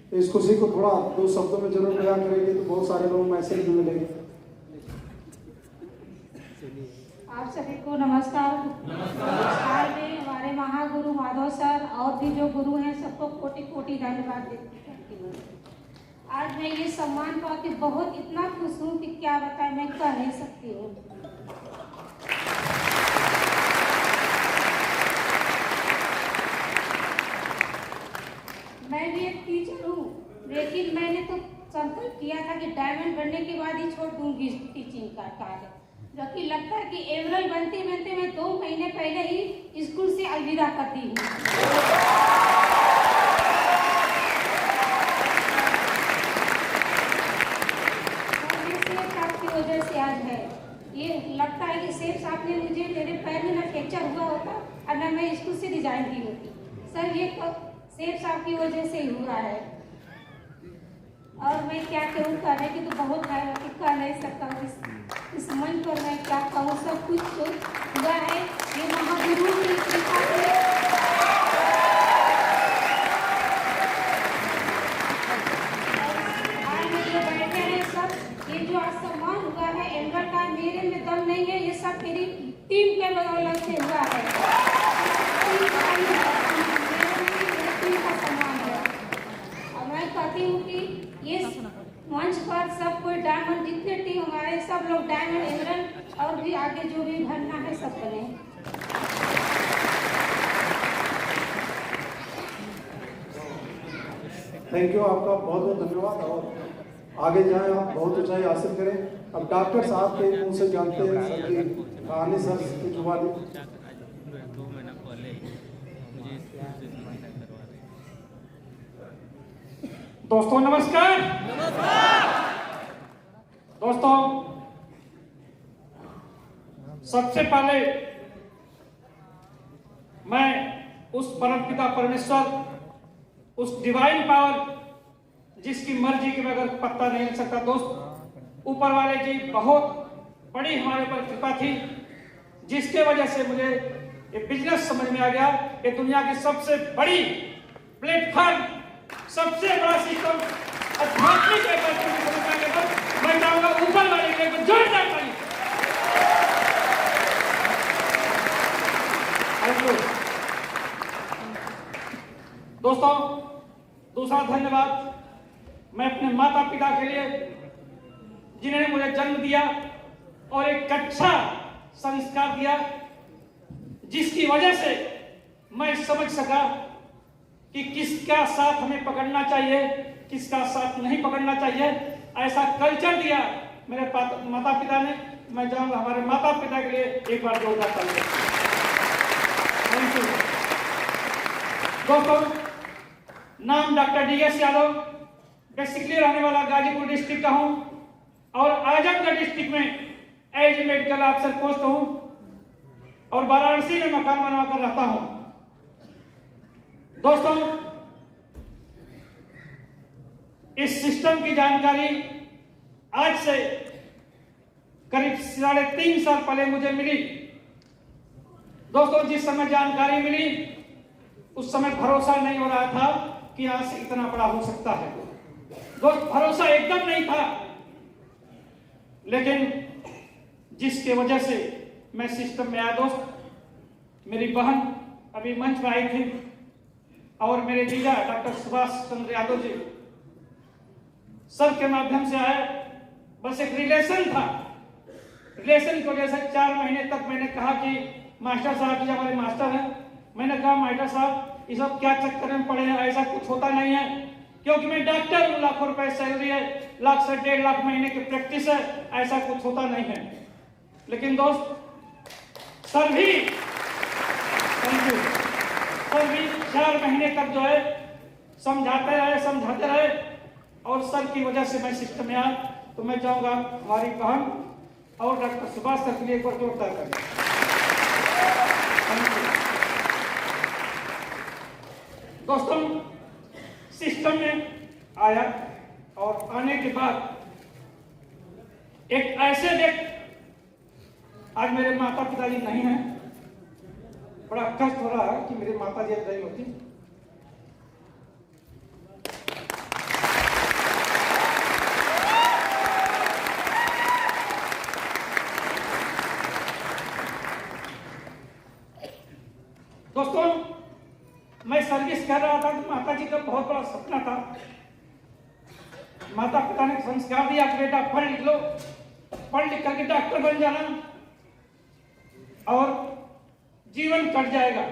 इस खुशी को थोड़ा 2 शब्दों में जरूर बयान करेंगे तो बहुत सारे लोग मैसेज भी मिलेंगे। आप सभी को नमस्कार। नमस्कार में हमारे महागुरु माधव सर और भी जो गुरु हैं सबको कोटि कोटि धन्यवाद देती हूँ। आज मैं ये सम्मान पा के बहुत इतना खुश हूँ कि क्या बताएं, मैं कह नहीं सकती हूँ। मैं भी एक टीचर हूँ, लेकिन मैंने तो संकल्प किया था कि डायमंड बनने के बाद ही छोड़ दूंगी टीचिंग का कार्य, जबकि लगता है कि एवरेज बनते बनते मैं 2 महीने पहले ही स्कूल से अलविदा कर दी हूँ। सेठ साहब की वजह से आज है। ये लगता है कि सेठ साहब ने मुझे, मेरे पैर में न फ्रैक्चर हुआ होता और न मैं स्कूल से रिजाइन दी होती। सर ये सेठ साहब की वजह से ही हुआ है। और मैं क्या कहूँ, कहने की तो बहुत है, कह नहीं सकता हूँ। इस मंच पर मैं क्या कहूँ, सब कुछ तो हुआ है ये महागुरु की कृपा से। आज जो बैठे हैं सब, ये जो आज सम्मान हुआ है एंकर का, मेरे में दम नहीं है, ये सब मेरी टीम के बदौलत से हुआ है। टीम का सम्मान है और मैं कहती हूँ कि ये मंच पर सब कोई डायमंड, जितने टीम हमारे सब लोग डायमंड, एमरल्ड और भी आगे जो भी बनना है सब बने। थैंक यू, आपका बहुत बहुत धन्यवाद। और आगे जाएं, आप बहुत ऊंचाई हासिल करें। अब डॉक्टर साहब के मुंह से जानते हैं सर की कहानी, सर की जुबानी। 2 महीना पहले मुझे दोस्तों नमस्कार। दोस्तों सबसे पहले मैं उस परमपिता परमेश्वर, उस डिवाइन पावर जिसकी मर्जी के बगैर पत्ता नहीं हिल सकता, दोस्त ऊपर वाले जी बहुत बड़ी हमारे ऊपर कृपा थी, जिसके वजह से मुझे ये बिजनेस समझ में आ गया। ये दुनिया की सबसे बड़ी प्लेटफॉर्म, सबसे बड़ा सिस्टम आध्यात्मिक है। मैं चाहूंगा ऊपर वाले के को जोरदार ताली। दोस्तों दूसरा धन्यवाद मैं अपने माता पिता के लिए, जिन्होंने मुझे जन्म दिया और एक अच्छा संस्कार दिया, जिसकी वजह से मैं समझ सका कि किसका साथ हमें पकड़ना चाहिए, किसका साथ नहीं पकड़ना चाहिए। ऐसा कल्चर दिया मेरे माता पिता ने। मैं चाहूंगा हमारे माता पिता के लिए एक बार जोरदार ताली। Thank you. दोस्तों नाम डॉक्टर डीएस यादव, बेसिकली रहने वाला गाजीपुर डिस्ट्रिक्ट का हूं और आजमगढ़ डिस्ट्रिक्ट में एज मेडिकल ऑफिसर पोस्ट हूं और वाराणसी में मकान बनवाकर रहता हूं। दोस्तों इस सिस्टम की जानकारी आज से करीब 3.5 साल पहले मुझे मिली। दोस्तों जिस समय जानकारी मिली उस समय भरोसा नहीं हो रहा था कि यहां से इतना बड़ा हो सकता है। दोस्त भरोसा एकदम नहीं था, लेकिन जिसके वजह से मैं सिस्टम में आया, दोस्त मेरी बहन अभी मंच में आई थी और मेरे जीजा डॉक्टर सुभाष चंद्र यादव जी सर के माध्यम से आए। बस एक रिलेशन था, रिलेशन की वजह से 4 महीने तक मैंने कहा कि मास्टर साहब जी हमारे मास्टर हैं, मैंने कहा मास्टर साहब ये सब क्या चक्कर में पड़े हैं, ऐसा कुछ होता नहीं है, क्योंकि मैं डॉक्टर हूं, लाखों रुपए सैलरी है, लाख से 1.5 लाख महीने की प्रैक्टिस है, ऐसा कुछ होता नहीं है। लेकिन दोस्त सर भी 4 महीने तक जो है समझाते रहे और सर की वजह से मैं सिस्टम में आया। तो मैं चाहूंगा हमारी बहन और डॉक्टर सुभाष सर के लिए एक बार जोरदार करें। दोस्तों सिस्टम में आया और आने के बाद एक ऐसे व्यक्ति, आज मेरे माता पिताजी नहीं हैं, बड़ा कष्ट हो रहा है कि मेरे माता जी नहीं होती। का बहुत बड़ा सपना था। माता पिता ने संस्कार दिया कि बेटा पढ़ लिख लो, पढ़ लिख करके डॉक्टर बन जाना और जीवन कट जाएगा।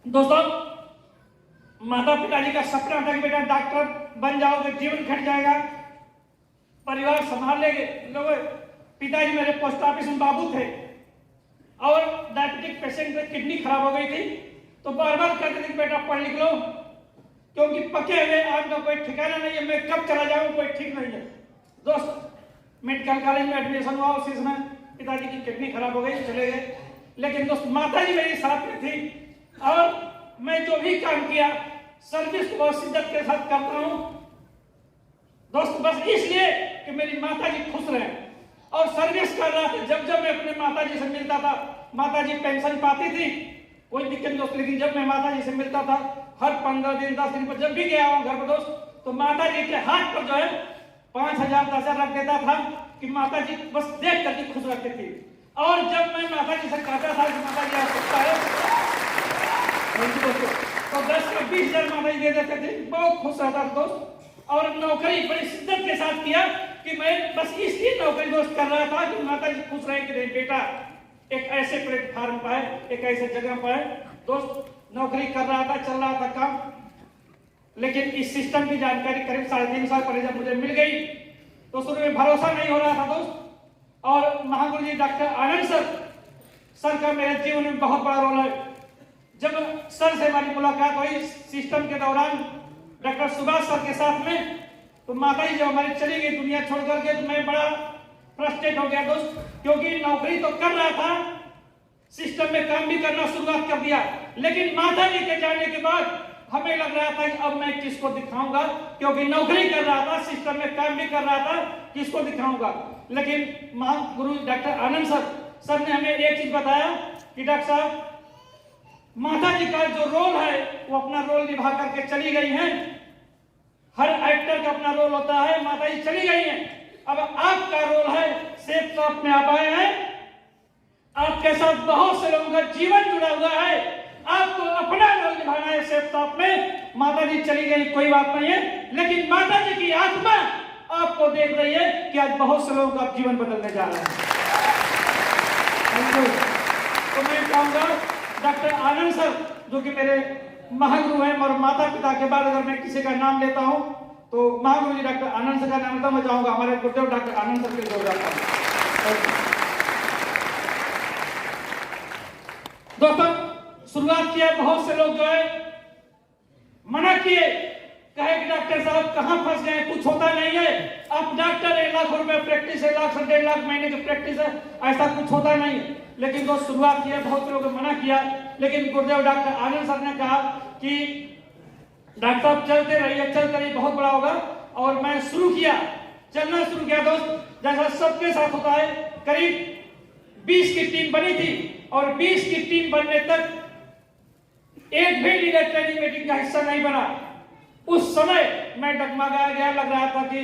दोस्तों, माता पिताजी का सपना था कि बेटा डॉक्टर बन जाओगे, जीवन कट जाएगा, परिवार संभाल लेंगे। लोग पिताजी मेरे पोस्ट ऑफिस में बाबू थे और डायबिटिक पेशेंट में किडनी खराब हो गई थी, तो बार बार कहते थे बेटा पढ़ लिख लो, क्योंकि पके हुए आम का कोई ठिकाना नहीं है, मैं कब चला जाऊं कोई ठीक नहीं है। दोस्त, मेडिकल कॉलेज में एडमिशन हुआ, उसी समय पिताजी की किडनी खराब हो गई, चले गए। लेकिन दोस्त, माता जी मेरी साथ में थी और मैं जो भी काम किया सर्विस को बहुत शिद्दत के साथ करता हूं दोस्त, बस इसलिए कि मेरी माता जी खुश रहे और सर्विस कर रहा था। जब जब मैं अपने माता जी से मिलता था, माता जी पेंशन पाती थी, कोई दिक्कत नहीं दोस्त, लेकिन जब मैं माता जी से मिलता था हर 15 दिन 10 दिन पर जब भी गया हूं घर पर दोस्त, तो माता जी के हाथ पर जो है 5,000 10,000 रख देता था कि माता जी बस देख करके खुश रहती थी। और जब मैं माता जी से कहता था कि माता जी आवश्यकता है तो 10 का 20,000 माता जी दे देते थे, बहुत खुश रहता था दोस्त। और नौकरी बड़ी शिद्दत के साथ किया कि मैं बस इसलिए नौकरी दोस्त कर रहा था कि माता जी खुश रहे कि नहीं बेटा एक ऐसे प्लेटफार्म पर है, एक ऐसे जगह पर है। दोस्त, नौकरी कर रहा था, चल रहा था काम, लेकिन इस सिस्टम की जानकारी करीब 3.5 साल पहले जब मुझे मिल गई तो शुरू में भरोसा नहीं हो रहा था दोस्त। और महागुरु जी डॉक्टर आनंद सर का मेरे जीवन में बहुत बड़ा रोल है। जब सर से हमारी मुलाकात हुई सिस्टम के दौरान डॉक्टर सुभाष सर के साथ में, तो माता जी जब हमारी चली गई दुनिया छोड़ करके, तो मैं बड़ा फ्रस्ट्रेट हो गया दोस्त, क्योंकि नौकरी तो कर रहा था, सिस्टम में काम भी करना शुरुआत कर दिया, लेकिन माता जी के जाने के बाद हमें लग रहा था कि अब मैं किसको दिखाऊंगा, क्योंकि नौकरी कर रहा था, सिस्टम में काम भी कर रहा था, किसको दिखाऊंगा। लेकिन महागुरु डॉक्टर आनंद सर ने हमें एक चीज बताया कि डॉक्टर साहब, माता जी का जो रोल है वो अपना रोल निभा करके चली गई हैं। हर एक्टर का अपना रोल होता है, माता जी चली गई हैं, अब आपका रोल है, सेफ शॉप में आप आए हैं, आपके साथ बहुत से लोगों का जीवन जुड़ा हुआ है, आपको अपना रोल निभाना है सेफ शॉप में। माता जी चली गई कोई बात नहीं है, लेकिन माता जी की आत्मा आपको देख रही है कि आज बहुत से लोगों का जीवन बदलने जा रहा है। तो मैं कहूंगा डॉक्टर आनंद सर, जो कि मेरे महागुरु हैं, और माता पिता के बाद अगर मैं किसी का नाम लेता हूं तो महागुरु जी डॉक्टर आनंद सर का नाम लेता हूं, मैं चाहूंगा हमारे गुरुदेव डॉक्टर आनंद सर के जोर जाता हूं। दोस्तों, शुरुआत किया, बहुत से लोग जो है मना किए, कहे कि डॉक्टर साहब कहां फंस गए, कुछ होता नहीं है, आप डॉक्टर 1 लाख रुपए प्रैक्टिस है, 1 लाख से 1.5 लाख महीने की प्रैक्टिस है, ऐसा कुछ होता नहीं। लेकिन दोस्त, शुरुआत किया, बहुत से लोगों ने मना किया, लेकिन गुरुदेव डॉक्टर आनंद सर ने कहा कि डॉक्टर साहब चलते रहिए, बहुत बड़ा होगा। और मैं चलना शुरू किया दोस्त, जैसा सबके साथ होता है। करीब 20 की टीम बनी थी और 20 की टीम बनने तक एक भी लीडर ट्रेनिंग मीटिंग का हिस्सा नहीं बना। उस समय मैं डगमगा गया, लग रहा था कि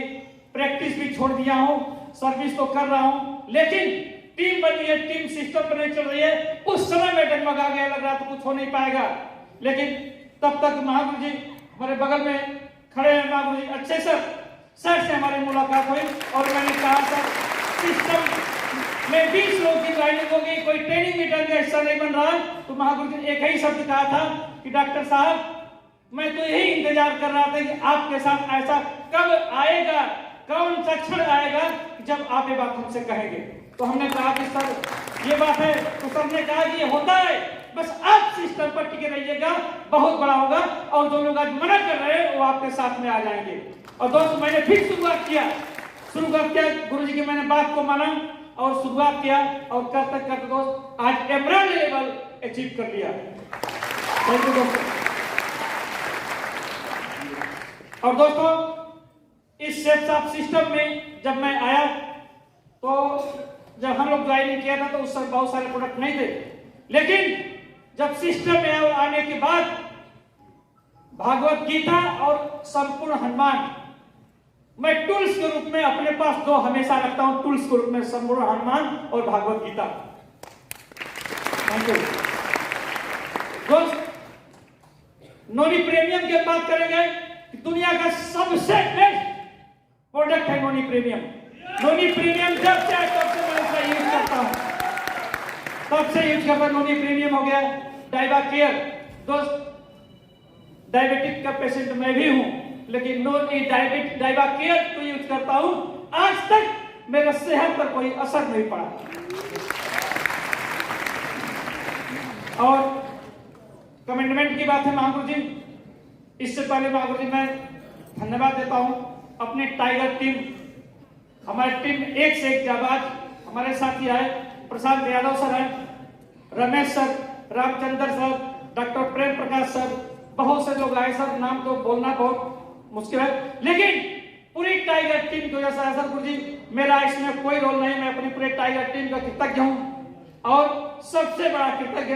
प्रैक्टिस भी छोड़ दिया हूं, सर्विस तो कर रहा हूं, लेकिन टीम बनी है, टीम सिस्टम पर नहीं चल रही है। उस समय मैं डगमगा गया, लग रहा था कुछ हो नहीं पाएगा। लेकिन तब तक महागुरु जी हमारे बगल में खड़े हैं, महागुरु जी अच्छे सर से हमारी मुलाकात हुई और मैंने कहा सर सिस्टम में 20 लोग की ज्वाइनिंग हो गई, कोई ट्रेनिंग मीटिंग का हिस्सा नहीं बन रहा है। तो महागुरु जी ने एक ही शब्द कहा था कि डॉक्टर साहब, मैं तो यही इंतजार कर रहा था कि आपके साथ ऐसा कब आएगा, कौन सा क्षण आएगा जब आप ये बात हमसे कहेंगे। तो हमने कहा कि सर ये बात है, तो सर ने कहा कि ये होता है, बस आप सिस्टम पर टिके रहिएगा, बहुत बड़ा होगा, और जो लोग आज मना कर रहे हैं वो आपके साथ में आ जाएंगे। और दोस्तों, मैंने फिर शुरुआत किया, गुरु जी की मैंने बात को माना और शुरुआत किया, और करते दोस्त आज एमराल्ड लेवल अचीव कर लिया। थैंक यू दोस्तों। और दोस्तों, इस सेफ शॉप सिस्टम में जब मैं आया, तो जब हम लोग ज्वाइनिंग किया था तो उस समय बहुत सारे प्रोडक्ट नहीं थे, लेकिन जब सिस्टम में और आने के बाद भागवत गीता और संपूर्ण हनुमान मैं टूल्स के रूप में अपने पास दो हमेशा रखता हूं, टूल्स के रूप में संपूर्ण हनुमान और भागवत गीता। थैंक यू दोस्त। नोनी प्रीमियम की बात करेंगे कि दुनिया का सबसे बेस्ट प्रोडक्ट है नोनी प्रीमियम। नोनी प्रीमियम जब से तब से मैं इसे यूज करता हूं, तब से यूज करता। नोनी प्रीमियम हो गया, डाइवा केयर। दोस्त डायबिटिक का पेशेंट मैं भी हूं, लेकिन नोनी डाइवा केयर को यूज करता हूं, आज तक मेरे सेहत पर कोई असर नहीं पड़ा। और कमिटमेंट की बात है महागुरु जी, इससे पहले महागुरु जी मैं धन्यवाद देता हूं अपनी टाइगर टीम। हमारी टीम एक से एक जाबाज हमारे साथी आए। प्रशांत यादव सर है, Ramesh sir, Ramchandra sir, doctor Prem Prakash sir, बहुत से लोग आए सर, नाम तो बोलना बहुत मुश्किल है, लेकिन पूरी टाइगर टीम की वजह से सर गुरु जी मेरा इसमें कोई रोल नहीं। मैं अपनी पूरी टाइगर टीम का कृतज्ञ हूं। और सबसे बड़ा कृतज्ञ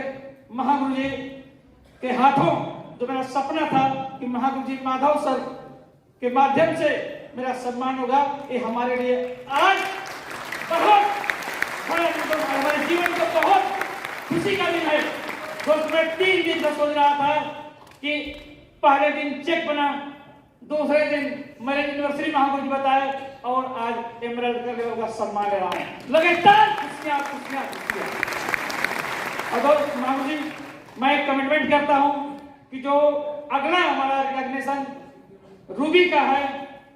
महागुरु जी के हाथों जो मेरा सपना था कि महागुरु जी माधव सर के माध्यम से मेरा सम्मान होगा, ये हमारे लिए आज बहुत हमारे जीवन का बहुत खुशी का दिन है। दोस्तों मैं 3 दिन से सोच रहा था कि पहले दिन चेक बना, दूसरे दिन मेरे यूनिवर्सिटी महागुरु जी बताए, और आज एमरल्ड का लेवल का सम्मान ले रहा हूं। लगातार खुशियां खुशियां खुशियां। और दोस्त महागुरु जी मैं कमिटमेंट करता हूं कि जो अगला हमारा रिकॉग्निशन रूबी का है,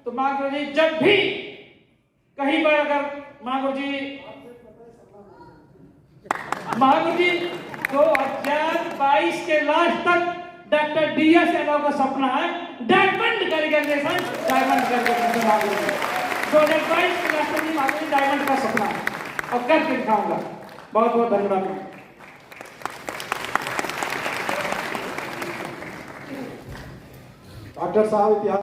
तो महागुरु जी जब भी कहीं पर अगर महागुरु जी 2022 के लास्ट तक डॉक्टर DS यादव का सपना है डायमंड का रिकॉग्निशन, डायमंड का रिकॉग्निशन महागुरु जी 2022 के लास्ट में महागुरु जी डायमंड का सपना है, और करके दिखाऊंगा। बहुत बहुत धन्यवाद। डॉक्टर साहब इतिहास